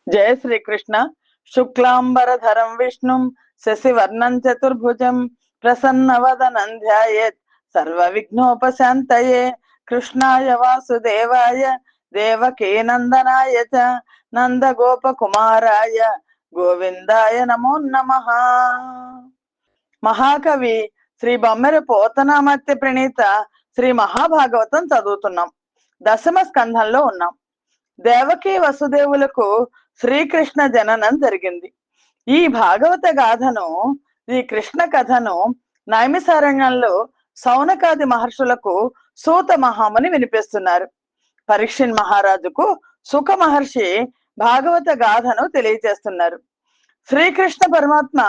జయ శ్రీకృష్ణ. శుక్లాంబరధరం విష్ణుం శశివర్ణం చతుర్భుజం ప్రసన్నవదనం ధ్యాయేత్ సర్వ విఘ్నోపశాంతయే. కృష్ణాయ వాసుదేవాయ దేవకీ నందనాయ చ నందగోపకుమారాయ గోవిందాయ నమో నమః. మహాకవి శ్రీ బొమ్మెర పోతనామత్య ప్రణీత శ్రీ మహాభాగవతం చదువుతున్నాం. దశమ స్కంధంలో ఉన్నాం. దేవకీ వసుదేవులకు శ్రీకృష్ణ జననం జరిగింది. ఈ భాగవత గాథను, ఈ కృష్ణ కథను నైమిసారణ్యంలో సౌనకాది మహర్షులకు సూత మహాముని వినిపిస్తున్నారు. పరీక్షిన్ మహారాజుకు సుఖ మహర్షి భాగవత గాథను తెలియజేస్తున్నారు. శ్రీకృష్ణ పరమాత్మ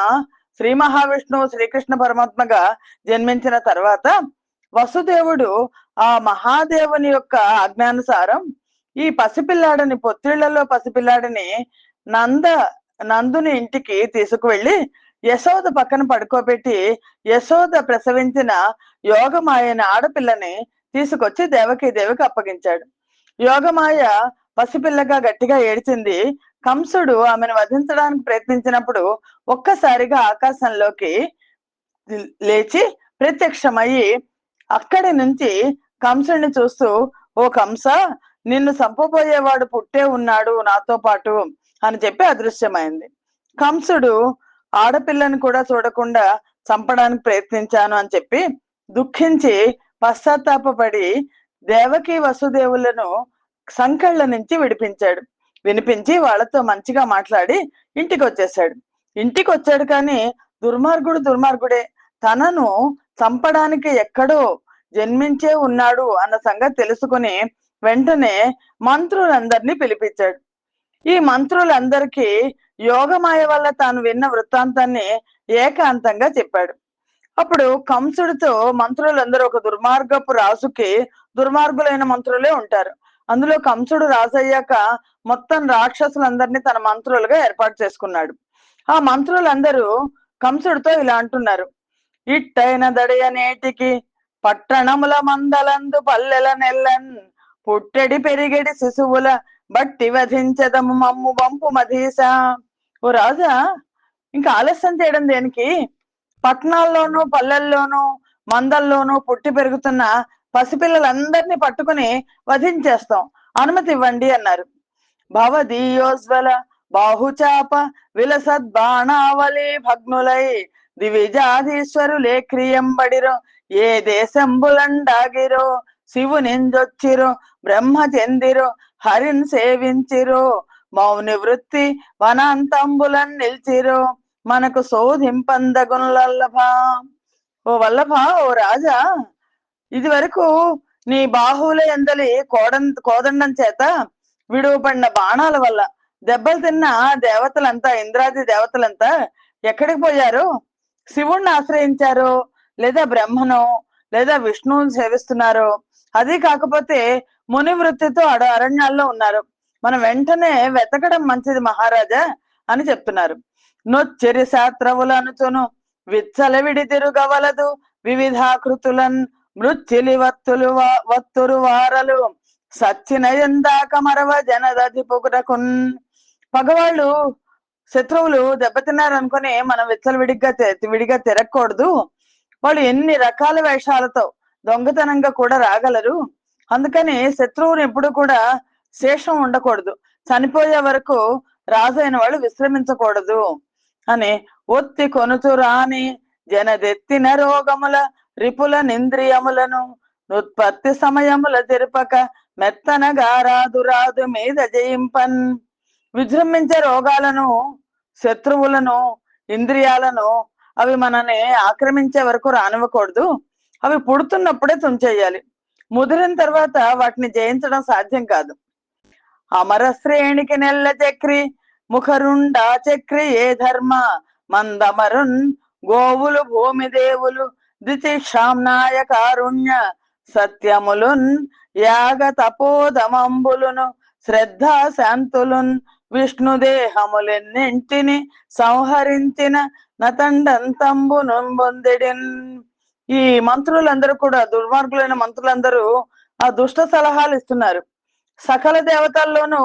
శ్రీ మహావిష్ణువు శ్రీకృష్ణ పరమాత్మగా జన్మించిన తర్వాత వసుదేవుడు ఆ మహాదేవుని యొక్క ఆజ్ఞానుసారం ఈ పసిపిల్లాడిని, పొత్తిళ్లలో పసిపిల్లాడిని నందుని ఇంటికి తీసుకువెళ్ళి యశోద పక్కన పడుకోబెట్టి యశోద ప్రసవించిన యోగమాయన ఆడపిల్లని తీసుకొచ్చి దేవకి అప్పగించాడు. యోగమాయ పసిపిల్లగా గట్టిగా ఏడ్చింది. కంసుడు ఆమెను వధించడానికి ప్రయత్నించినప్పుడు ఒక్కసారిగా ఆకాశంలోకి లేచి ప్రత్యక్షమయ్యి అక్కడి నుంచి కంసుడిని చూస్తూ, ఓ కంస, నిన్ను చంపబోయేవాడు పుట్టే ఉన్నాడు నాతో పాటు అని చెప్పి అదృశ్యమైంది. కంసుడు ఆడపిల్లని కూడా చూడకుండా చంపడానికి ప్రయత్నించాను అని చెప్పి దుఃఖించి పశ్చాత్తాపడి దేవకి వసుదేవులను సంకళ్ళ నుంచి వినిపించి వాళ్ళతో మంచిగా మాట్లాడి ఇంటికి వచ్చేసాడు. ఇంటికి వచ్చాడు కానీ దుర్మార్గుడే తనను చంపడానికి ఎక్కడో జన్మించే ఉన్నాడు అన్న సంగతి తెలుసుకుని వెంటనే మంత్రులందరినీ పిలిపించాడు. ఈ మంత్రులందరికీ యోగమాయ వల్ల తాను విన్న వృత్తాంతాన్ని ఏకాంతంగా చెప్పాడు. అప్పుడు కంసుడితో మంత్రులందరూ, ఒక దుర్మార్గపు రాజుకి దుర్మార్గులైన మంత్రులే ఉంటారు. అందులో కంసుడు రాజయ్యాక మొత్తం రాక్షసులందరినీ తన మంత్రులుగా ఏర్పాటు చేసుకున్నాడు. ఆ మంత్రులందరూ కంసుడితో ఇలా అంటున్నారు: ఇట్టైన దడియ నేటికి పట్టణముల మందలందు పల్లెల నెల్లన్ పుట్టెడి పెరిగెడి శిశువుల బట్టి వధించదము మమ్ము వంపు మధీస. ఓ రాజా, ఇంకా ఆలస్యం చేయడం దేనికి? పట్టణాల్లోనూ పల్లెల్లోనూ మందల్లోనూ పుట్టి పెరుగుతున్న పసిపిల్లలందరినీ పట్టుకుని వధించేస్తాం, అనుమతి ఇవ్వండి అన్నారు. భవదీయోజ్వల బాహుచాప విలసద్బాణావళి భగ్నులై దివిజాధీశ్వరులే క్రియంబడిరో ఏ దేశంబులండాగిరో శివునింజొచ్చిరో బ్రహ్మ చెందిరో హరిన్ సేవించిరో మౌని వృత్తి వనాంతంబులన్ నిల్చిరో మనకు శోధింపందగుల్లభ. ఓ వల్లభ, ఓ రాజా, ఇది వరకు నీ బాహువుల ఎందలి కోదండం చేత విడువబడిన బాణాల వల్ల దెబ్బలు తిన్న దేవతలంతా, ఇంద్రాది దేవతలంతా ఎక్కడికి పోయారు? శివుణ్ణి ఆశ్రయించారు, లేదా బ్రహ్మను లేదా విష్ణువుని సేవిస్తున్నారు. అది కాకపోతే ముని వృత్తితో అరణ్యాల్లో ఉన్నారు. మనం వెంటనే వెతకడం మంచిది మహారాజా అని చెప్తున్నారు. నొచ్చెరి శాస్త్రవులనుచును విచ్చలవిడి తిరుగవలదు వివిధాకృతులన్ మృత్యులి వత్తురు వారలు సచ్చిన ఎందాక మరవ జనదధిపుకురకున్. పగవాళ్ళు శత్రువులు దెబ్బతిన్నారు అనుకుని మనం విడిగా తిరగకూడదు. వాళ్ళు ఎన్ని రకాల వేషాలతో దొంగతనంగా కూడా రాగలరు. అందుకని శత్రువుని ఎప్పుడు కూడా శేషం ఉండకూడదు. చనిపోయే వరకు రాజు అయిన వాళ్ళు విశ్రమించకూడదు అని ఒత్తి కొనుచురాని జనదెత్తిన రోగముల రిపుల నింద్రియములను ఉత్పత్తి సమయముల తెరుపక మెత్తనగారాదు మీద జయింపన్. విజృంభించే రోగాలను, శత్రువులను, ఇంద్రియాలను అవి మనని ఆక్రమించే వరకు రానివ్వకూడదు. అవి పుడుతున్నప్పుడే తుంచేయాలి. ముదిరిన తర్వాత వాటిని జయించడం సాధ్యం కాదు. అమర శ్రేణికి నెల్ల చక్రి ముఖరుండా చక్రి ఏ ధర్మ మందమరున్ గోవులు భూమి దేవులు దితిక్షాంనాయ కారుణ్య సత్యములున్ యాగ తపోదమంబులును శ్రద్ధా శాంతులున్ విష్ణుదేహములెన్నింటిని సంహరించిన నతండంతంబును పొందెడిన్. ఈ మంత్రులందరూ కూడా, దుర్మార్గులైన మంత్రులందరూ ఆ దుష్ట సలహాలు ఇస్తున్నారు. సకల దేవతల్లోనూ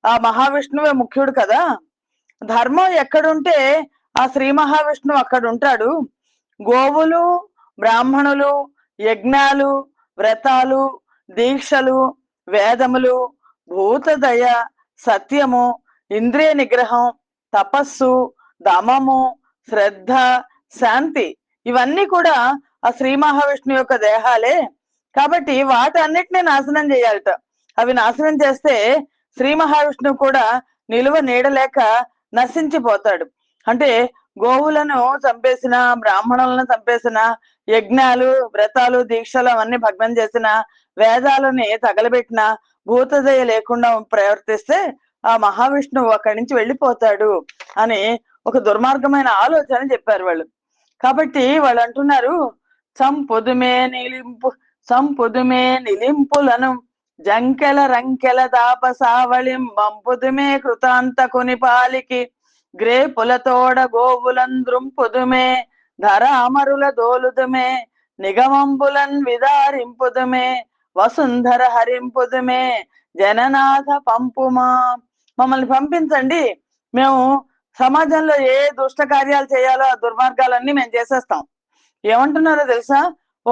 ఆ మహావిష్ణువే ముఖ్యుడు కదా. ధర్మం ఎక్కడుంటే ఆ శ్రీ మహావిష్ణువు అక్కడ ఉంటాడు. గోవులు, బ్రాహ్మణులు, యజ్ఞాలు, వ్రతాలు, దీక్షలు, వేదములు, భూతదయ, సత్యము, ఇంద్రియ నిగ్రహం, తపస్సు, దమము, శ్రద్ధ, శాంతి, ఇవన్నీ కూడా ఆ శ్రీ మహావిష్ణువు యొక్క దేహాలే. కాబట్టి వాటన్నిటిని నాశనం చేయాలట. అవి నాశనం చేస్తే శ్రీ మహావిష్ణువు కూడా నిలువ నీడలేక నశించిపోతాడు. అంటే గోవులను చంపేసిన, బ్రాహ్మణులను చంపేసిన, యజ్ఞాలు, వ్రతాలు, దీక్షలు అవన్నీ భగ్నం చేసిన, వేదాలని తగలబెట్టిన, భూతదయ లేకుండా ప్రవర్తిస్తే ఆ మహావిష్ణువు అక్కడి నుంచి వెళ్ళిపోతాడు అని ఒక దుర్మార్గమైన ఆలోచన చెప్పారు వాళ్ళు. కాబట్టి వాళ్ళు అంటున్నారు, సంపుదుమే నిలింపులను జంకెల రంకెల దాపసావళిం వంపుదుమే కృతాంతకుని పాలికి గ్రేపులతోడ గోవులంద్రుంపుదుమే ధర అమరుల దోలుదుమే నిగమంబులన్ విదారింపుదుమే వసుంధర హరింపుదుమే జననాథ పంపుమా. మమ్మల్ని పంపించండి, మేము సమాజంలో ఏ దుష్ట కార్యాలు చేయాలో ఆ దుర్మార్గాలన్నీ మేము చేసేస్తాం. ఏమంటున్నారో తెలుసా? ఓ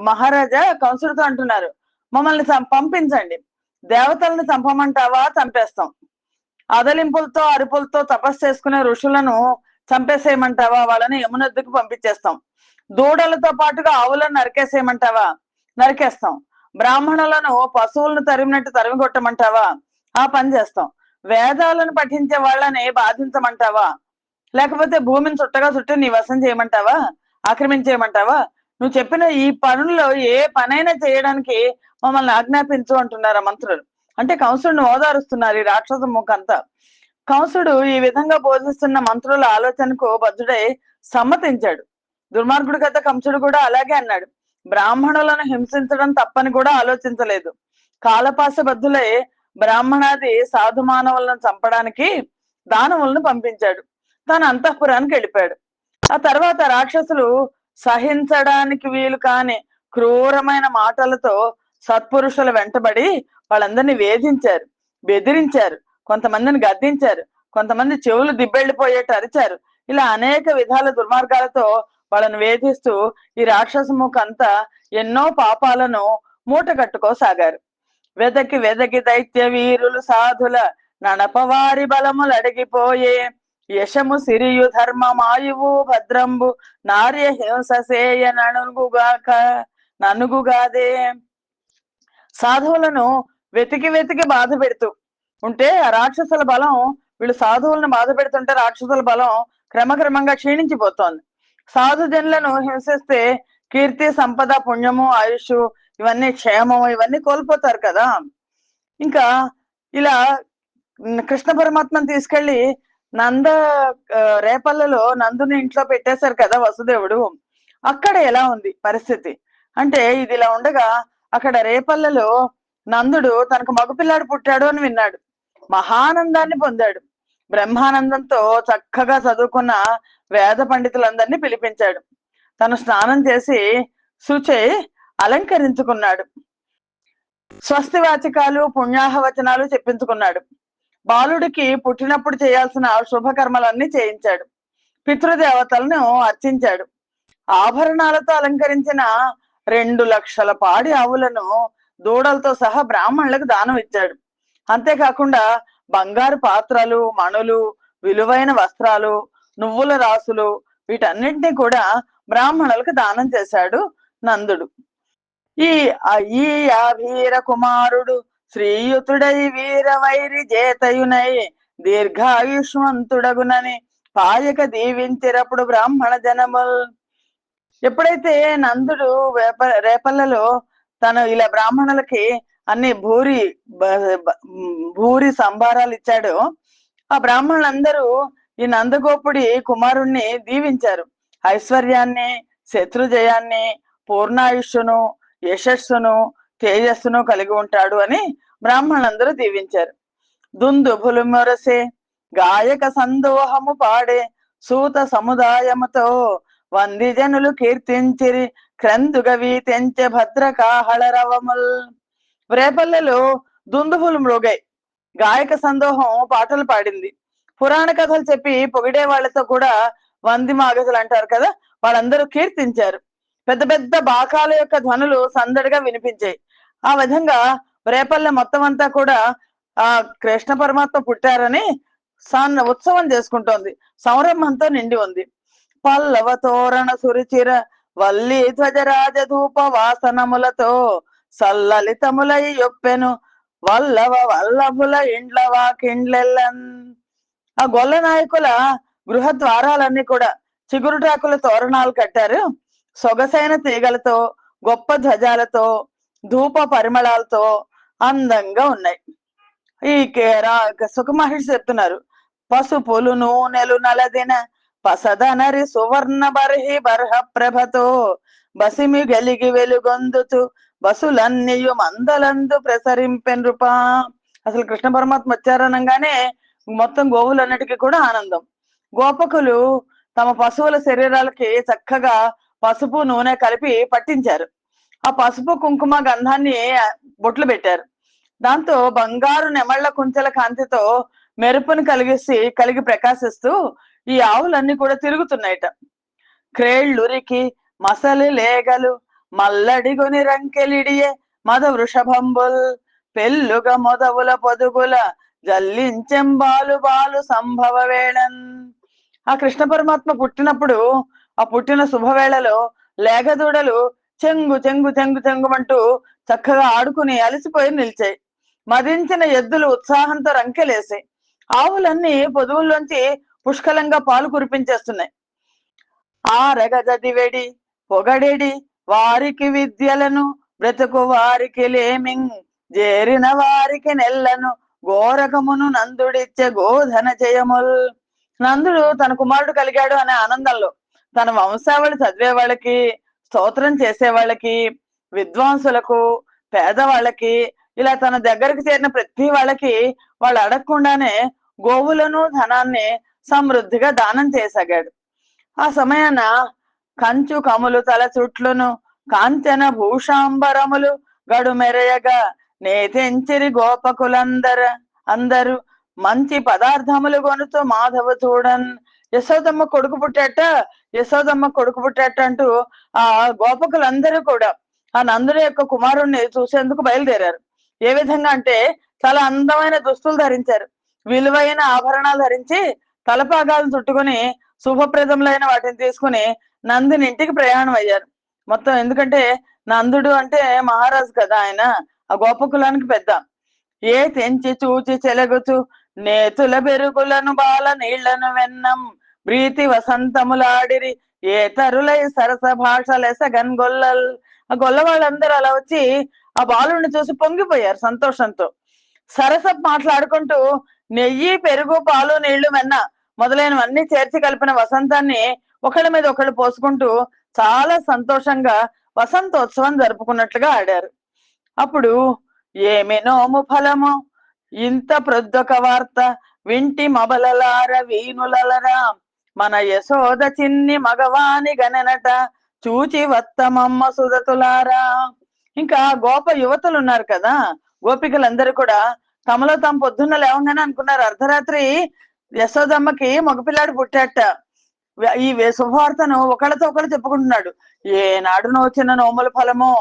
మహారాజా కంసుడితో అంటున్నారు, మమ్మల్ని పంపించండి, దేవతలను చంపమంటావా? చంపేస్తాం. అదలింపులతో అరుపులతో తపస్సు చేసుకునే ఋషులను చంపేసేయమంటావా? వాళ్ళని యమునొద్దుకు పంపించేస్తాం. దూడలతో పాటుగా ఆవులను నరికేసేయమంటావా? నరికేస్తాం. బ్రాహ్మణులను పశువులను తరిమినట్టు తరిమి కొట్టమంటావా? ఆ పని చేస్తాం. వేదాలను పఠించే వాళ్ళని బాధించమంటావా? లేకపోతే భూమిని చుట్టగా చుట్టి నీ వశం చేయమంటావా? ఆక్రమించేయమంటావా? నువ్వు చెప్పిన ఈ పనుల్లో ఏ పనైనా చేయడానికి మమ్మల్ని ఆజ్ఞాపించు అంటున్నారు ఆ మంత్రులు. అంటే కంసుడిని ఓదారుస్తున్నారు ఈ రాక్షస ముఖంతా. కంసుడు ఈ విధంగా బోధిస్తున్న మంత్రుల ఆలోచనకు బద్ధుడై సమ్మతించాడు. దుర్మార్గుడు కదా కంసుడు కూడా అలాగే అన్నాడు. బ్రాహ్మణులను హింసించడం తప్పని కూడా ఆలోచించలేదు. కాలపాస బద్ధులై బ్రాహ్మణాది సాధు మానవులను చంపడానికి దానవులను పంపించాడు. తాను అంతఃపురానికి వెళ్ళిపోయాడు. ఆ తర్వాత రాక్షసులు సహించడానికి వీలు కాని క్రూరమైన మాటలతో సత్పురుషుల వెంటబడి వాళ్ళందరినీ వేధించారు, బెదిరించారు, కొంతమందిని గద్దించారు, కొంతమంది చెవులు దిబ్బెళ్ళిపోయేట్టు అరిచారు. ఇలా అనేక విధాల దుర్మార్గాలతో వాళ్ళను వేధిస్తూ ఈ రాక్షస ముఖంతా ఎన్నో పాపాలను మూట కట్టుకోసాగారు. వెదకి వెదకి దైత్య వీరులు సాధుల నడపవారి బలములు అడిగిపోయే యశము సిరియు ధర్మమాయువు భద్రంబు నార్య హింససేయ ననుగుగాదే. సాధువులను వెతికి వెతికి బాధ పెడుతూ ఉంటే ఆ రాక్షసుల బలం, వీళ్ళు సాధువులను బాధ పెడుతుంటే రాక్షసుల బలం క్రమక్రమంగా క్షీణించిపోతోంది. సాధుజనులను హింసిస్తే కీర్తి, సంపద, పుణ్యము, ఆయుష్, ఇవన్నీ క్షేమము, ఇవన్నీ కోల్పోతారు కదా. ఇంకా ఇలా కృష్ణ పరమాత్మను తీసుకెళ్లి నంద రేపల్లలో నందుని ఇంట్లో పెట్టేశారు కదా వసుదేవుడు. అక్కడ ఎలా ఉంది పరిస్థితి అంటే, ఇది ఇలా ఉండగా అక్కడ రేపల్లలో నందుడు తనకు మగపిల్లాడు పుట్టాడు అని విన్నాడు. మహానందాన్ని పొందాడు. బ్రహ్మానందంతో చక్కగా చదువుకున్న వేద పండితులందరినీ పిలిపించాడు. తను స్నానం చేసి శుచై అలంకరించుకున్నాడు. స్వస్తి వాచకాలు, పుణ్యాహవచనాలు చెప్పించుకున్నాడు. బాలుడికి పుట్టినప్పుడు చేయాల్సిన శుభకర్మలన్నీ చేయించాడు. పితృదేవతలను అర్చించాడు. ఆభరణాలతో అలంకరించిన 2 లక్షల పాడి ఆవులను దూడలతో సహా బ్రాహ్మణులకు దానం ఇచ్చాడు. అంతేకాకుండా బంగారు పాత్రలు, మణులు, విలువైన వస్త్రాలు, నువ్వుల రాసులు, వీటన్నింటినీ కూడా బ్రాహ్మణులకు దానం చేశాడు నందుడు. ఈ వీర కుమారుడు శ్రీయుతుడై వీర వైరి జేతయునై దీర్ఘాయుష్మంతుడగునని పాయక దీవించినప్పుడు బ్రాహ్మణ జనముల్. ఎప్పుడైతే నందుడు రేపల్లలో తను ఇలా బ్రాహ్మణులకి అన్ని భూరి సంభారాలు ఇచ్చాడు, ఆ బ్రాహ్మణులందరూ ఈ నందగోపుడి కుమారుణ్ణి దీవించారు. ఐశ్వర్యాన్ని, శత్రుజయాన్ని, పూర్ణాయుష్ను, యశస్సును, తేజస్సును కలిగి ఉంటాడు అని బ్రాహ్మణులందరూ దీవించారు. దుందుభులు మొరసే గాయక సందోహము పాడే సూత సముదాయముతో వంది జనులు కీర్తించిరి క్రందుగవి తెంచె భద్రకాహళ రవముల్. రేపల్లెలో దుందుభులు మ్రోగాయి. గాయక సందోహం పాటలు పాడింది. పురాణ కథలు చెప్పి పొగిడే వాళ్ళతో కూడా వంది మాగదులు అంటారు కదా, వాళ్ళందరూ కీర్తించారు. పెద్ద పెద్ద బాకాల యొక్క ధ్వనులు సందడిగా వినిపించాయి. ఆ విధంగా రేపల్లె మొత్తం అంతా కూడా ఆ కృష్ణ పరమాత్మ పుట్టారని ఉత్సవం చేసుకుంటోంది. సంరంభంతో నిండి ఉంది. పల్లవ తోరణ సురిచిర వల్లి ధ్వజరాజధూప వాసనములతో సల్లలితములై యొప్పెను వల్లవ వల్లభుల ఇండ్లవా కిండ్లెల్లన్. ఆ గొల్ల నాయకుల గృహ ద్వారాలన్నీ కూడా చిగురుటాకుల తోరణాలు కట్టారు. సొగసైన తీగలతో, గొప్ప ధ్వజాలతో, ధూప పరిమళాలతో అందంగా ఉన్నాయి. ఈ సుఖమహర్షి చెప్తున్నారు, పసుపులు నూనెలు నలదిన పసదనరి సువర్ణ బర్హి బర్హ ప్రభతో బసిమి గలిగి వెలుగొందుతూ బసులన్నీయు మందలందు ప్రసరింపెన్రుపా. అసలు కృష్ణ పరమాత్మ వచ్చారనగానే మొత్తం గోవులన్నిటికీ కూడా ఆనందం. గోపకులు తమ పశువుల శరీరాలకి చక్కగా పసుపు నూనె కలిపి పట్టించారు. ఆ పసుపు కుంకుమ గంధాన్ని బొట్లు పెట్టారు. దాంతో బంగారు నెమళ్ల కుంచెల కాంతితో మెరుపును కలిగి ప్రకాశిస్తూ ఈ ఆవులన్నీ కూడా తిరుగుతున్నాయిట. క్రేళ్ళురికి మసలి లేగలు మల్లడిగుని రంకెలిడియే మద వృషభంబుల్ పెళ్ళుగ మొదవుల పొదుగుల జల్లించెంబాలు బాలు సంభవ వేళన్. ఆ కృష్ణ పరమాత్మ పుట్టినప్పుడు, ఆ పుట్టిన శుభవేళలో లేగదూడలు చెంగు చెంగు చెంగు చెంగుమంటూ చక్కగా ఆడుకుని అలసిపోయి నిలిచాయి. మదించిన ఎద్దులు ఉత్సాహంతో రంకెలేసాయి. ఆవులన్నీ పొదువుల్లోంచి పుష్కలంగా పాలు కురిపించేస్తున్నాయి. ఆ రెగజదివెడి పొగడెడి వారికి విద్యలను బ్రతుకు వారికి లేమింగ్ జేరిన వారికి నెల్లను గోరకమును నందుడిచ్చే గోధన జయముల్. నందుడు తన కుమారుడు కలిగాడు అనే ఆనందంలో తన వంశావళి చదివే వాళ్ళకి, స్తోత్రం చేసే వాళ్ళకి, విద్వాంసులకు, పేదవాళ్ళకి, ఇలా తన దగ్గరికి చేరిన ప్రతి వాళ్ళకి వాళ్ళు అడగకుండానే గోవులను ధనాన్ని సమృద్ధిగా దానం చేసాగాడు. ఆ సమయాన కంచు కములు తల చుట్లును కాంచన భూషాంబరములు గడు మెరయగా నేతెంచిరి అందరు మంచి పదార్థములు కొనుతూ మాధవ చూడన్. యశోదమ్మ కొడుకు పుట్టాట అంటూ ఆ గోపకులందరూ కూడా ఆ నందుని యొక్క కుమారుణ్ణి చూసేందుకు బయలుదేరారు. ఏ విధంగా అంటే చాలా అందమైన దుస్తులు ధరించారు, విలువైన ఆభరణాలు ధరించి తలపాగాలను చుట్టుకుని శుభప్రదములైన వాటిని తీసుకుని నందుని ఇంటికి ప్రయాణం అయ్యారు. మొత్తం ఎందుకంటే నందుడు అంటే మహారాజు కదా, ఆయన ఆ గోపకులానికి పెద్ద. ఏ తెంచి చూచి చెలగుచు నేతుల బెరుగులను బాల నీళ్లను వెన్నం ప్రీతి వసంతములాడిరి ఏ తరులై సరస భాషలెస గన్గొల్లల్. ఆ గొల్ల వాళ్ళందరూ అలా వచ్చి ఆ బాలుడిని చూసి పొంగిపోయారు సంతోషంతో. సరస మాట్లాడుకుంటూ నెయ్యి, పెరుగు, పాలు, నీళ్లు, వెన్న మొదలైనవన్నీ చేర్చి కలిపిన వసంతాన్ని ఒకళ్ళ మీద ఒకళ్ళు పోసుకుంటూ చాలా సంతోషంగా వసంతోత్సవం జరుపుకున్నట్లుగా ఆడారు. అప్పుడు ఏమి నోము ఫలము ఇంత ప్రొద్దొక వార్త వింటి మబలలార వీనులలరా మన యశోద చిన్ని మగవాని గననట చూచి వత్తమమ్మ సుదతులారా. ఇంకా గోప యువతులు ఉన్నారు కదా, గోపికలందరూ కూడా తమలో తాము పొద్దున్న లేవగానే అనుకున్నారు, అర్ధరాత్రి యశోదమ్మకి మగపిల్లాడు పుట్టాట. ఈ శుభవార్తను ఒకళ్ళతో ఒకళ్ళు చెప్పుకుంటున్నాడు. ఏనాడు నోచిన నోముల ఫలమో,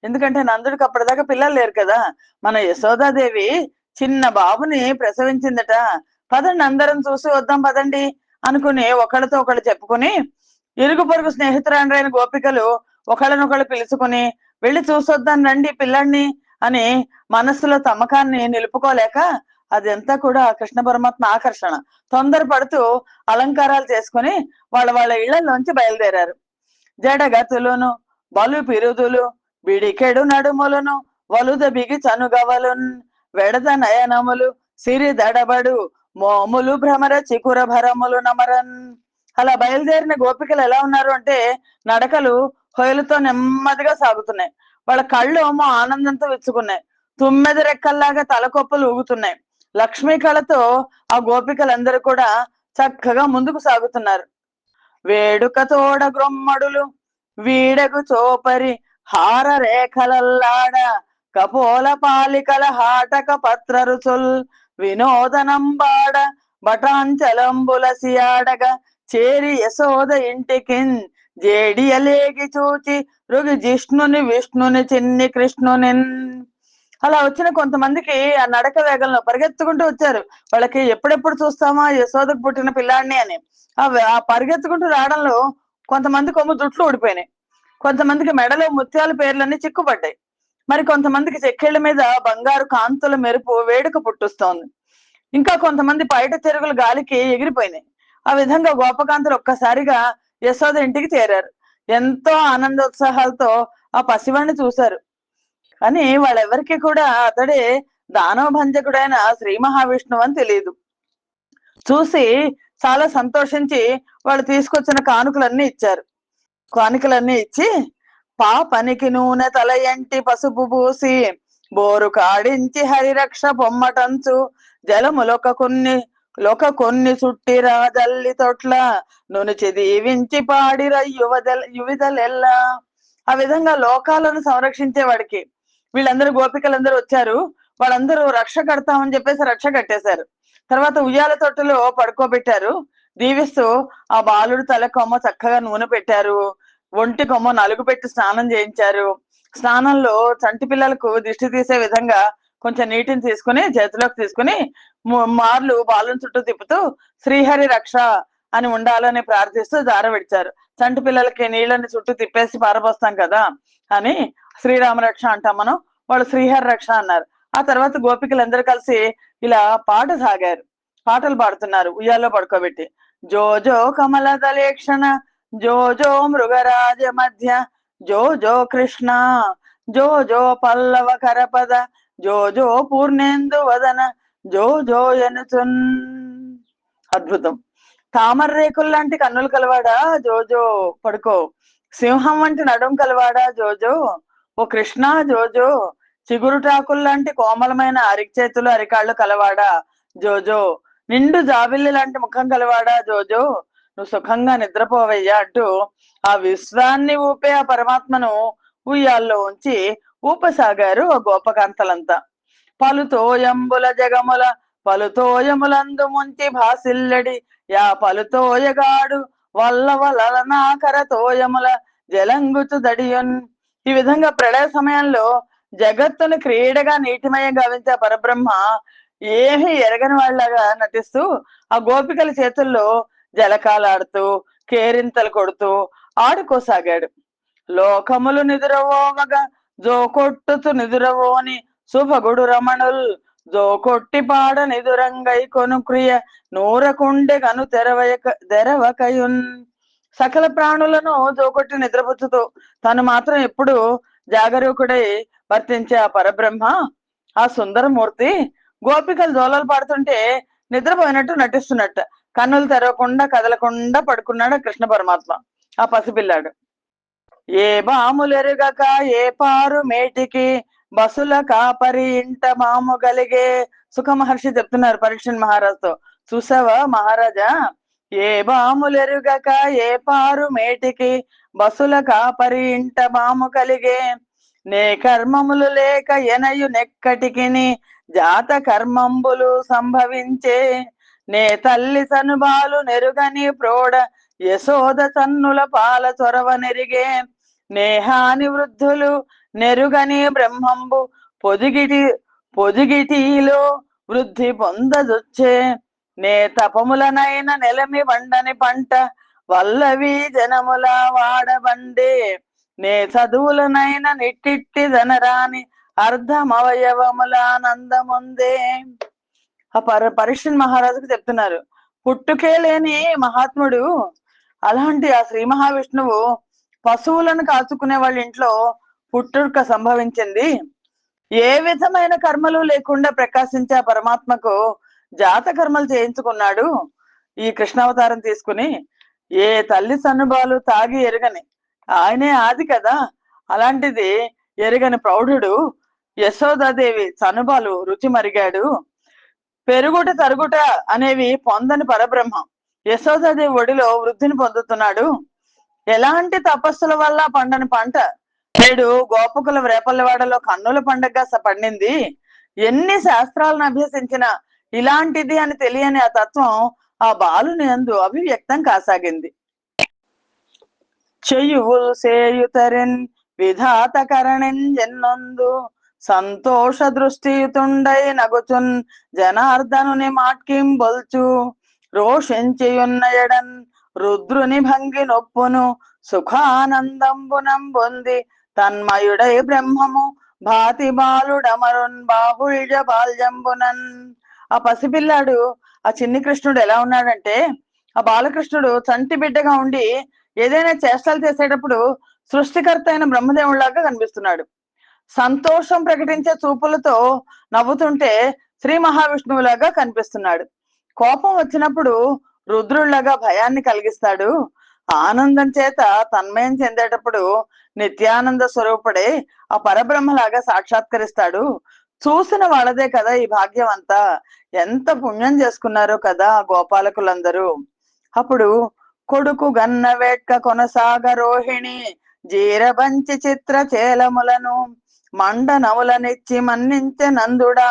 ఎందుకంటే నందుడికి అప్పటిదాకా పిల్లలు లేరు కదా. మన యశోదాదేవి చిన్న బాబుని ప్రసవించిందట, పదండి అందరం చూసి వద్దాం పదండి అనుకుని ఒకళ్ళతో ఒకళ్ళు చెప్పుకుని ఇరుగు పొరుగు స్నేహితురాండ్రైన గోపికలు ఒకళ్ళనొకళ్ళు పిలుచుకుని వెళ్ళి చూసొద్దాం రండి పిల్లాడిని అని మనస్సులో తమ్మకాన్ని నిలుపుకోలేక అదంతా కూడా కృష్ణ పరమాత్మ ఆకర్షణ తొందరపడుతూ అలంకారాలు చేసుకుని వాళ్ళ ఇళ్లలోంచి బయలుదేరారు. జడగతులును బలు పిరుదులు బిడికెడు నడుములను వలుద బిగి చనుగవలున్ వెడద నయనములు సిరి దడబడు మోములు భ్రమర చికుర భరములు నమరన్. అలా బయలుదేరిన గోపికలు ఎలా ఉన్నారు అంటే నడకలు హొయలుతో నెమ్మదిగా సాగుతున్నాయి. వాళ్ళ కళ్ళు ఏమో ఆనందంతో విచ్చుకున్నాయి. తుమ్మెద రెక్కల్లాగా తలకొప్పలు ఊగుతున్నాయి. లక్ష్మీ కళతో ఆ గోపికలందరూ కూడా చక్కగా ముందుకు సాగుతున్నారు. వేడుక తోడ గ్రొమ్మడులు వీడకు చోపరి హార రేఖలల్లాడ కపోల పాలికల హాటక పత్ర రుచుల్ వినోదనంబాడ బటాంచలంబులసియాడగా చేరి యశోద ఇంటికిన్ జేడియలేగి చూచి రుగి జిష్ణుని విష్ణుని చిన్ని కృష్ణుని. అలా వచ్చిన కొంతమందికి ఆ నడక వేగంలో పరిగెత్తుకుంటూ వచ్చారు. వాళ్ళకి ఎప్పుడెప్పుడు చూస్తామా యశోదకు పుట్టిన పిల్లాడిని అని. ఆ పరిగెత్తుకుంటూ రావడంలో కొంతమంది కొమ్ము జుట్లు ఊడిపోయినాయి, కొంతమందికి మెడలో ముత్యాల పేర్లన్నీ చిక్కుపడ్డాయి, మరి కొంతమందికి చెక్కిళ్ళ మీద బంగారు కాంతుల మెరుపు వేడుక పుట్టుస్తోంది, ఇంకా కొంతమంది బయట చెరుగులు గాలికి ఎగిరిపోయినాయి. ఆ విధంగా గోపకాంతులు ఒక్కసారిగా యశోద ఇంటికి చేరారు. ఎంతో ఆనందోత్సాహాలతో ఆ పసివాణ్ణి చూశారు. కానీ వాళ్ళెవరికి కూడా అతడే దానవ భంజకుడైన శ్రీ మహావిష్ణువు అని తెలియదు. చూసి చాలా సంతోషించి వాళ్ళు తీసుకొచ్చిన కానుకలన్నీ ఇచ్చారు. కానుకలన్నీ ఇచ్చి పనికి నూనె తలయంటి పసుపు పూసి బోరు కాడించి హరిరక్ష బొమ్మటంచు జలములొక కొన్ని చుట్టిరా జల్లి తొట్ల నునిచి దీవించి పాడిర యువిదలెల్లా. ఆ విధంగా లోకాలను సంరక్షించేవాడికి వీళ్ళందరూ గోపికలందరూ వచ్చారు. వాళ్ళందరూ రక్ష కడతామని చెప్పేసి రక్ష కట్టేశారు. తర్వాత ఉయ్యాల తొట్టులో పడుకోబెట్టారు. దీవిస్తూ ఆ బాలుడు తల కొమ్మ చక్కగా నూనె పెట్టారు, ఒంటి కొమ్మ నలుగు పెట్టి స్నానం చేయించారు. స్నానంలో చంటి పిల్లలకు దిష్టి తీసే విధంగా కొంచెం నీటిని తీసుకుని చేతిలోకి తీసుకుని మార్లు బాలుని చుట్టూ తిప్పుతూ శ్రీహరి రక్ష అని ఉండాలని ప్రార్థిస్తూ దార విడిచారు. చంటి పిల్లలకి నీళ్ళని చుట్టూ తిప్పేసి పారబోస్తాం కదా అని శ్రీరామ రక్ష అంటాం మనం, వాళ్ళు శ్రీహరి రక్ష అన్నారు. ఆ తర్వాత గోపికలందరూ కలిసి ఇలా పాట సాగారు, పాటలు పాడుతున్నారు ఉయ్యాల్లో పడుకోబెట్టి. జో జో కమల దలేక్షణ జో జో మృగరాజ మధ్య జో జో కృష్ణ జో జో పల్లవ కరపద జో జో పూర్ణేందు వదన జో జో ఎనుచున్. అద్భుతం. తామర రేకులు లాంటి కన్నులు కలవాడా జోజో పడుకో, సింహం వంటి నడుం కలవాడా జోజో ఓ కృష్ణ జోజో, చిగురుటాకులు లాంటి కోమలమైన అరిచేతులు అరికాళ్ళు కలవాడా జోజో, నిండు జాబిల్లి లాంటి ముఖం కలవాడా జోజో, నువ్వు సుఖంగా నిద్రపోవయ్యా అంటూ ఆ విశ్వాన్ని ఊపే ఆ పరమాత్మను ఉయ్యాల్లో ఉంచి ఊపసాగారు ఆ గోపకాంతలంతా. పలుతోయంబుల జగముల పలుతోయములందు ముంచి భాసిల్లడి యా పలుతోయగాడు వల్లవలనాకర తోయముల జలంగుచు దడియున్. ఈ విధంగా ప్రళయ సమయంలో జగత్తును క్రీడగా నీటిమయం గావించే పరబ్రహ్మ ఏమీ ఎరగని వాళ్ళగా నటిస్తూ ఆ గోపికల చేతుల్లో జలకాలాడుతూ కేరింతలు కొడుతూ ఆడుకోసాగాడు. లోకములు నిదురవోమగా జో కొట్టుతు నిదురవోని శుభగుడు రమణుల్ జో కొట్టి పాడ నిదురంగై కొను క్రియ నూరకుండె కను తెరవకయున్. సకల ప్రాణులను జోకొట్టి నిద్రపుచ్చుతూ తను మాత్రం ఎప్పుడు జాగరూకుడై వర్తించే ఆ పరబ్రహ్మ, ఆ సుందరమూర్తి గోపికలు జోలలు పాడుతుంటే నిద్రపోయినట్టు నటిస్తున్నట్టు కన్నులు తెరవకుండా కదలకుండా పడుకున్నాడు కృష్ణ పరమాత్మ, ఆ పసిపిల్లాడు. ఏ బాములెరుగక ఏ పారు మేటికి బసుల కాపరి ఇంట మాము గలిగే. సుఖ మహర్షి చెప్తున్నారు పరీక్షణ్ మహారాజుతో, చూసావా మహారాజా, ఏ బాములెరుగక ఏ పారు మేటికి బసుల కాపరి ఇంట మాము కలిగే, నే కర్మములు లేక ఎనయు నెక్కటికిని జాత కర్మంబులు సంభవించే, నే తల్లి సనుబాలు నెరుగని ప్రోడ యశోద తన్నుల పాల చొరవ నెరిగే, నేహాని వృద్ధులు నెరుగని బ్రహ్మంబు పొదిగిటిలో వృద్ధి పొందదొచ్చే, నే తపములనైన నెలమి వండని పంట వల్లవి జనముల వాడబండే, నే చదువులనైన నిట్టిట్టి ధనరాని అర్ధమవయవములానందముందే. ఆ పరీక్షణ్ మహారాజుకు చెప్తున్నారు, పుట్టుకే లేని మహాత్ముడు అలాంటి ఆ శ్రీ మహావిష్ణువు పశువులను కాచుకునే వాళ్ళ ఇంట్లో పుట్టుక సంభవించింది. ఏ విధమైన కర్మలు లేకుండా ప్రకాశించే ఆ పరమాత్మకు జాత కర్మలు చేయించుకున్నాడు ఈ కృష్ణావతారం తీసుకుని. ఏ తల్లి సన్నుబాలు తాగి ఎరగని, ఆయనే ఆది కదా, అలాంటిది ఎరగని ప్రౌఢుడు యశోదాదేవి సనుబాలు రుచి మరిగాడు. పెరుగుట తరుగుట అనేవి పొందని పరబ్రహ్మ యశోదాదేవి ఒడిలో వృద్ధిని పొందుతున్నాడు. ఎలాంటి తపస్సుల వల్ల పండని పంట నేడు గోపకుల రేపల్లవాడలో కన్నుల పండగగా పండింది. ఎన్ని శాస్త్రాలను అభ్యసించిన ఇలాంటిది అని తెలియని ఆ తత్వం ఆ బాలుని యందు అభివ్యక్తం కాసాగింది. చెయ్యువుల్ సేయుతరెన్ విధాత కరణెంజెన్నొందు సంతోష దృష్టియుతుండై నగుచున్ జనార్దనుని మాట్కింబొల్చు రోషించియున్నయడన్ రుద్రుని భంగి నొప్పును సుఖానందంబునం పొంది తన్మయుడై బ్రహ్మము భాతి బాలుడమరున్ బాహుళ్య బాల్యంబునన్. ఆ పసిపిల్లాడు, ఆ చిన్ని కృష్ణుడు ఎలా ఉన్నాడంటే, ఆ బాలకృష్ణుడు చంటి బిడ్డగా ఉండి ఏదైనా చేష్టలు చేసేటప్పుడు సృష్టికర్త అయిన బ్రహ్మదేవుళ్లాగా కనిపిస్తున్నాడు. సంతోషం ప్రకటించే చూపులతో నవ్వుతుంటే శ్రీ మహావిష్ణువులాగా కనిపిస్తున్నాడు. కోపం వచ్చినప్పుడు రుద్రుళ్లాగా భయాన్ని కలిగిస్తాడు. ఆనందం చేత తన్మయం చెందేటప్పుడు నిత్యానంద స్వరూపుడే ఆ పరబ్రహ్మలాగా సాక్షాత్కరిస్తాడు. చూసిన వాళ్ళదే కదా ఈ భాగ్యం అంతా. ఎంత పుణ్యం చేసుకున్నారో కదా ఆ గోపాలకులందరూ. అప్పుడు కొడుకు గన్న వేట్క కొనసాగ రోహిణి జీరబంచి చిత్ర చేలములను మండనములనిచ్చి మన్నించె నందుడా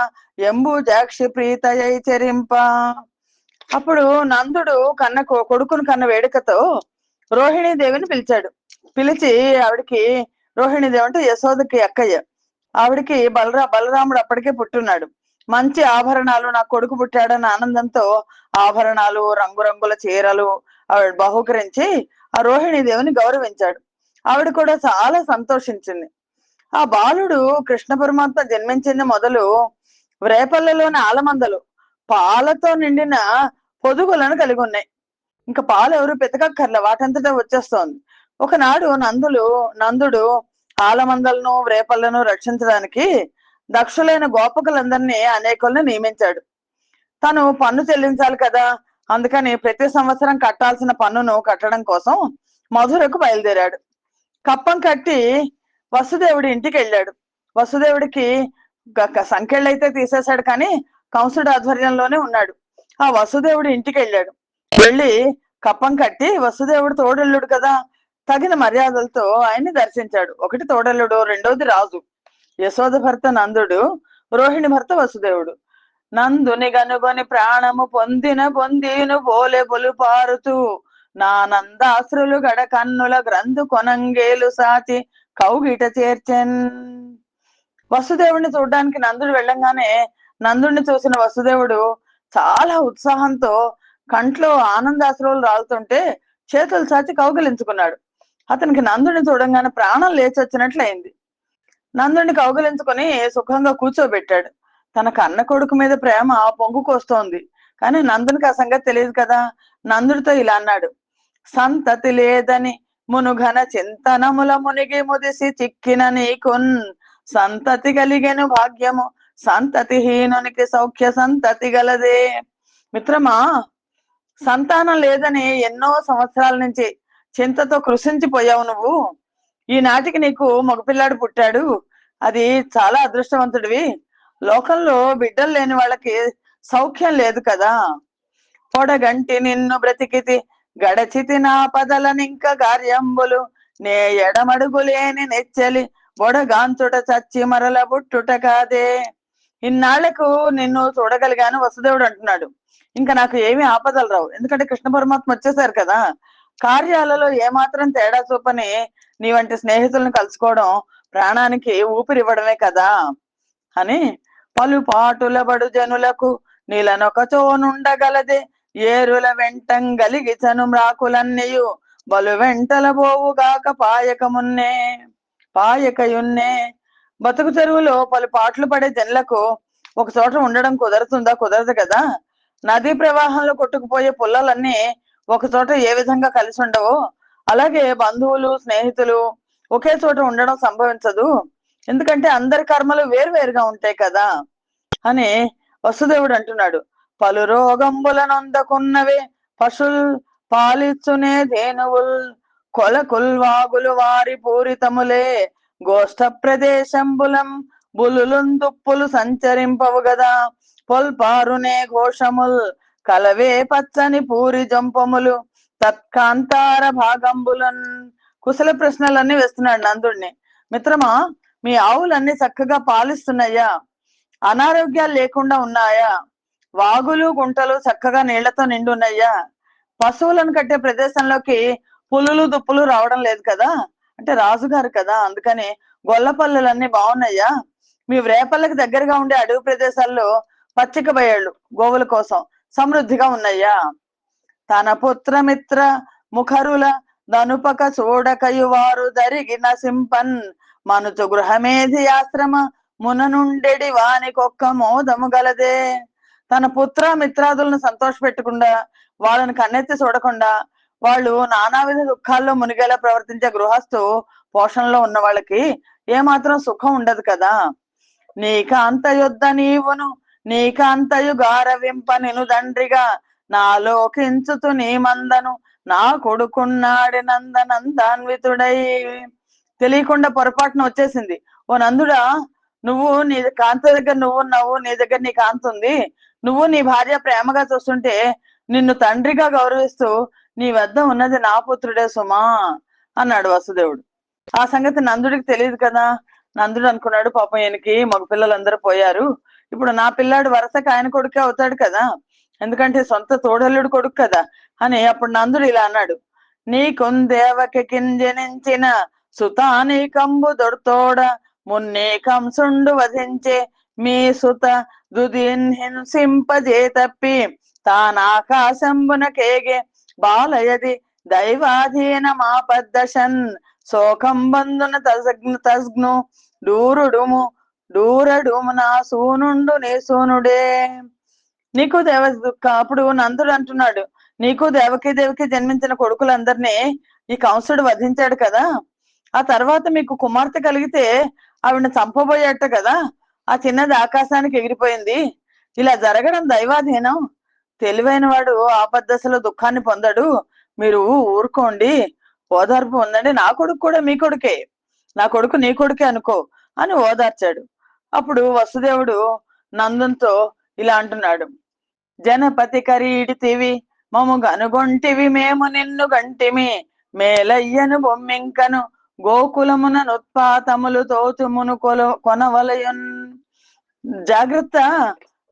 ఎంబుజాక్షి ప్రీతయై చెరింప. అప్పుడు నందుడు కొడుకును కన్న వేడుకతో రోహిణీదేవిని పిలిచాడు. పిలిచి ఆవిడికి, రోహిణీదేవి అంటే యశోదకి అక్కయ్య, ఆవిడికి బలరాముడు అప్పటికే పుట్టున్నాడు. మంచి ఆభరణాలు, నా కొడుకు పుట్టాడన్న ఆనందంతో ఆభరణాలు, రంగురంగుల చీరలు ఆవిడ బహుకరించి ఆ రోహిణీదేవిని గౌరవించాడు. ఆవిడ కూడా చాలా సంతోషించింది. ఆ బాలుడు కృష్ణ పరమాత్మ జన్మించింది మొదలు రేపల్లెలోని ఆలమందలు పాలతో నిండిన పొదుగులను కలిగి ఉన్నాయి. ఇంకా పాలు ఎవరు పెతకక్కర్లే, వాటంతటా వచ్చేస్తోంది. ఒకనాడు నందుడు ఆలమందలను రేపల్లను రక్షించడానికి దక్షులైన గోపకులందరినీ అనేకులను నియమించాడు. తను పన్ను చెల్లించాలి కదా, అందుకని ప్రతి సంవత్సరం కట్టాల్సిన పన్నును కట్టడం కోసం మధురకు బయలుదేరాడు. కప్పం కట్టి వసుదేవుడి ఇంటికి వెళ్ళాడు. వసుదేవుడికి సంఖ్యలైతే తీసేశాడు, కానీ కంసుడు ఆధ్వర్యంలోనే ఉన్నాడు. ఆ వసుదేవుడి ఇంటికి వెళ్ళాడు. వెళ్ళి కప్పం కట్టి, వసుదేవుడు తోడల్లుడు కదా, తగిన మర్యాదలతో ఆయన్ని దర్శించాడు. ఒకటి తోడల్లుడు, రెండోది రాజు. యశోద భర్త నందుడు, రోహిణి భర్త వసుదేవుడు. నందుని గనుగొని ప్రాణము పొందీను పోలే బొలు పారుతూ నా నందాశ్రులు గడ కన్నుల గ్రంథు కొనంగేలు సాచి కౌగిట చేర్చెన్. వసుదేవుడిని చూడడానికి నందుడు వెళ్ళంగానే నందుడిని చూసిన వసుదేవుడు చాలా ఉత్సాహంతో కంట్లో ఆనందాశ్రువులు రాలుతుంటే చేతులు చాచి కౌగిలించుకున్నాడు. అతనికి నందుడిని చూడంగానే ప్రాణం లేచి వచ్చినట్లయింది. నందుడిని కౌగిలించుకొని సుఖంగా కూర్చోబెట్టాడు. తన కన్న కొడుకు మీద ప్రేమ పొంగుకొస్తోంది, కానీ నందునికి ఆ సంగతి తెలియదు కదా. నందుడితో ఇలా అన్నాడు: సంతతి లేదని మునుఘన చింతనముల మునిగి ముదిసి చిక్కిన నీకున్ సంతతి కలిగెను భాగ్యము సంతతిహీనునికి సౌఖ్య సంతతి గలదే. మిత్రమా, సంతానం లేదని ఎన్నో సంవత్సరాల నుంచి చింతతో కృషించిపోయావు నువ్వు. ఈనాటికి నీకు మగపిల్లాడు పుట్టాడు, అది చాలా అదృష్టవంతుడివి. లోకంలో బిడ్డలు లేని వాళ్ళకి సౌఖ్యం లేదు కదా. పొడగంటి నిన్ను బ్రతికితి గడచితి నా పదలనింక కార్యంబులు నే ఎడమడుగులేని నెచ్చలి బొడగాంచుట చచ్చి మరల బుట్టుట కాదే. ఇన్నాళ్లకు నిన్ను చూడగలిగాను వసుదేవుడు అంటున్నాడు. ఇంకా నాకు ఏమి ఆపదలు రావు, ఎందుకంటే కృష్ణ పరమాత్మ వచ్చేసారు కదా. కార్యాలలో ఏమాత్రం తేడా చూపని నీ వంటి స్నేహితులను కలుసుకోవడం ప్రాణానికి ఊపిరివ్వడమే కదా అని, పలు పాటుల బడు జనులకు నీలనొకచోనుండగలదే ఏరుల వెంటంగలిగిచను మ్రాకులన్నయు బలు వెంటల బోవుగాక పాయకయున్నే. బతుకు చెరువులో పలు పాటలు పడే జనులకు ఒక చోట ఉండడం కుదరతుందా? కుదరదు కదా. నదీ ప్రవాహంలో కొట్టుకుపోయే పుల్లలన్నీ ఒక చోట ఏ విధంగా కలిసి ఉండవో, అలాగే బంధువులు స్నేహితులు ఒకే చోట ఉండడం సంభవించదు, ఎందుకంటే అందరి కర్మలు వేరువేరుగా ఉంటాయి కదా అని వసుదేవుడు అంటున్నాడు. పలు రోగంబులనొందకున్నవే పశుల్ పాలిచ్చునే ధేనువుల్ కొలకుల్ వాగులు వారి పూరితములే గోష్ఠ ప్రదేశంబులం బులులుందుప్పులు సంచరింపవు గదా పొల్పారునే ఘోషముల్ కలవే పచ్చని పూరి జంపములు తత్కాంతార భాగంబులన్. కుశల ప్రశ్నలన్నీ వేస్తున్నాడు నందుడిని. మిత్రమా, మీ ఆవులన్నీ చక్కగా పాలిస్తున్నాయా? అనారోగ్యాలు లేకుండా ఉన్నాయా? వాగులు గుంటలు చక్కగా నీళ్లతో నిండి ఉన్నాయ్యా. పశువులను కట్టే ప్రదేశంలోకి పులులు దుప్పులు రావడం లేదు కదా, అంటే రాజుగారు కదా, అందుకని గొల్ల పల్లెలన్నీ బాగున్నాయ్యా. మీ రేపల్లకి దగ్గరగా ఉండే అడవి ప్రదేశాల్లో పచ్చిక బయళ్ళు గోవుల కోసం సమృద్ధిగా ఉన్నాయ్యా. తన పుత్రమిత్ర ముఖరుల ధనుపక చూడకయువారు దరిగిన సింపన్ మనుచు గృహమేధి ఆశ్రమ మున నుండెడి వానికొక్క మోదము గలదే. తన పుత్ర మిత్రాదులను సంతోష పెట్టకుండా, వాళ్ళని కన్నెత్తి చూడకుండా, వాళ్ళు నానావిధ దుఃఖాల్లో మునిగేలా ప్రవర్తించే గృహస్థు పోషణలో ఉన్న వాళ్ళకి ఏమాత్రం సుఖం ఉండదు కదా. నీకాంత యుద్ధ నీవును నీకాంతయు గారవింప నిను తండ్రిగా నాలోకించుతు నీ మందను నా కొడుకున్నాడి నందనందాన్వితుడై. తెలియకుండా పొరపాటున వచ్చేసింది, ఓ నందుడా, నువ్వు నీ కాంత దగ్గర నువ్వున్నావు, నీ దగ్గర నీ కాంత ఉంది, నువ్వు నీ భార్య ప్రేమగా చూస్తుంటే నిన్ను తండ్రిగా గౌరవిస్తూ నీ వద్ద ఉన్నది నా పుత్రుడే సుమా అన్నాడు వసుదేవుడు. ఆ సంగతి నందుడికి తెలియదు కదా. నందుడు అనుకున్నాడు, పాపం ఈయనకి మగపిల్లలందరూ పోయారు, ఇప్పుడు నా పిల్లాడు వరుసకి ఆయన కొడుకే అవుతాడు కదా, ఎందుకంటే సొంత తోడల్లుడు కొడుకు కదా అని. అప్పుడు నందుడు ఇలా అన్నాడు, నీకుందేవకి కింజనించిన సుతాని కంబు దొడ్తోడ మున్నే కంసుండు వధించే మీ సుత దుదిన్ హింసింపజే తప్పి తానాకాశంబున కేగే బాలయది దైవాధీన మాపద్దశన్ శోకం బంధున తస్గ్ను డూరుడుము డూరడుము నా సూనుండు నీ సూనుడే. నీకు దేవ అప్పుడు నందుడు అంటున్నాడు, నీకు దేవకి జన్మించిన కొడుకులందరినీ ఈ కంసుడు వధించాడు కదా, ఆ తర్వాత మీకు కుమార్తె కలిగితే ఆవిడని చంపబోయేట కదా, ఆ చిన్నది ఆకాశానికి ఎగిరిపోయింది, ఇలా జరగడం దైవాధీనం, తెలివైన వాడు ఆపద్దశలో దుఃఖాన్ని పొందడు, మీరు ఊరుకోండి, ఓదార్పు ఉందండి, నా కొడుకు కూడా మీ కొడుకే, నా కొడుకు నీ కొడుకే అనుకో అని ఓదార్చాడు. అప్పుడు వసుదేవుడు నందునితో ఇలా అంటున్నాడు, జనపతి కరీడితివి మము గనుగొంటివి మేము నిన్ను గంటిమి మేలయ్యను బొమ్మింకను గోకులమున నుత్పాతములు తోతుమును కొనవలయున్. జాగ్రత్త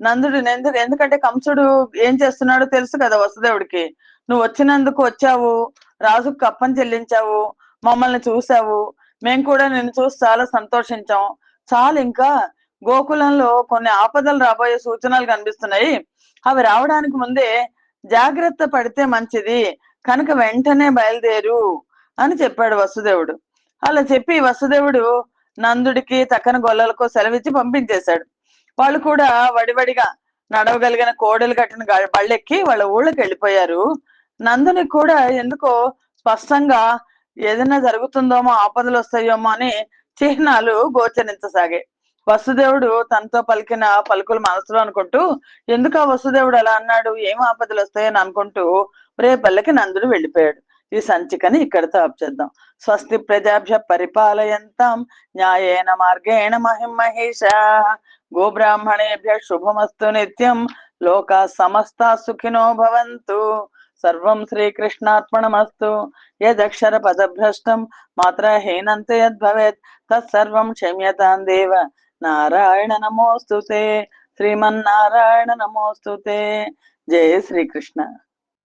నందుడు, ఎందుకంటే కంసుడు ఏం చేస్తున్నాడో తెలుసు కదా వసుదేవుడికి. నువ్వు వచ్చినందుకు వచ్చావు, రాజుకు కప్పం చెల్లించావు, మమ్మల్ని చూసావు, మేము కూడా నిన్ను చూసి చాలా సంతోషించాం, చాలు, ఇంకా గోకులంలో కొన్ని ఆపదలు రాబోయే సూచనలు కనిపిస్తున్నాయి, అవి రావడానికి ముందే జాగ్రత్త పడితే మంచిది కనుక వెంటనే బయలుదేరు అని చెప్పాడు వసుదేవుడు. అలా చెప్పి వసుదేవుడు నందుడికి తక్కన గొల్లలకు సెలవిచ్చి పంపించేశాడు. వాళ్ళు కూడా వడివడిగా నడవగలిగిన కోడలు కట్టిన బళ్ళెక్కి వాళ్ళ ఊళ్ళకి వెళ్ళిపోయారు. నందునికి కూడా ఎందుకో స్పష్టంగా ఏదైనా జరుగుతుందోమో, ఆపదలు వస్తాయోమో అని చిహ్నాలు గోచరించసాగాయి. వసుదేవుడు తనతో పలికిన పలుకులు మనసులో అనుకుంటూ, ఎందుకు ఆ వసుదేవుడు అలా అన్నాడు, ఏం ఆపదలు వస్తాయని అనుకుంటూ రేపల్లకి నందుడు వెళ్ళిపోయాడు. ఈ సంచికని ఇక్కడితో ఆప్ చేద్దాం. స్వస్తి ప్రజాభ్య పరిపాలయంతాం న్యాయేన మార్గేణ మహిమహేషా గోబ్రాహ్మణేభ్య శుభమస్తు నిత్యం లోకా సమస్తా సుఖినో భవంతు. సర్వం శ్రీకృష్ణార్పణమస్తు. యదక్షర పదభ్రష్టం మాత్రహీనంతే యద్భవేత్ తత్సర్వం క్షమ్యతాం దేవ నారాయణ నమోస్తుతే. శ్రీమన్నారాయణ నమోస్తుతే. జయ శ్రీకృష్ణ.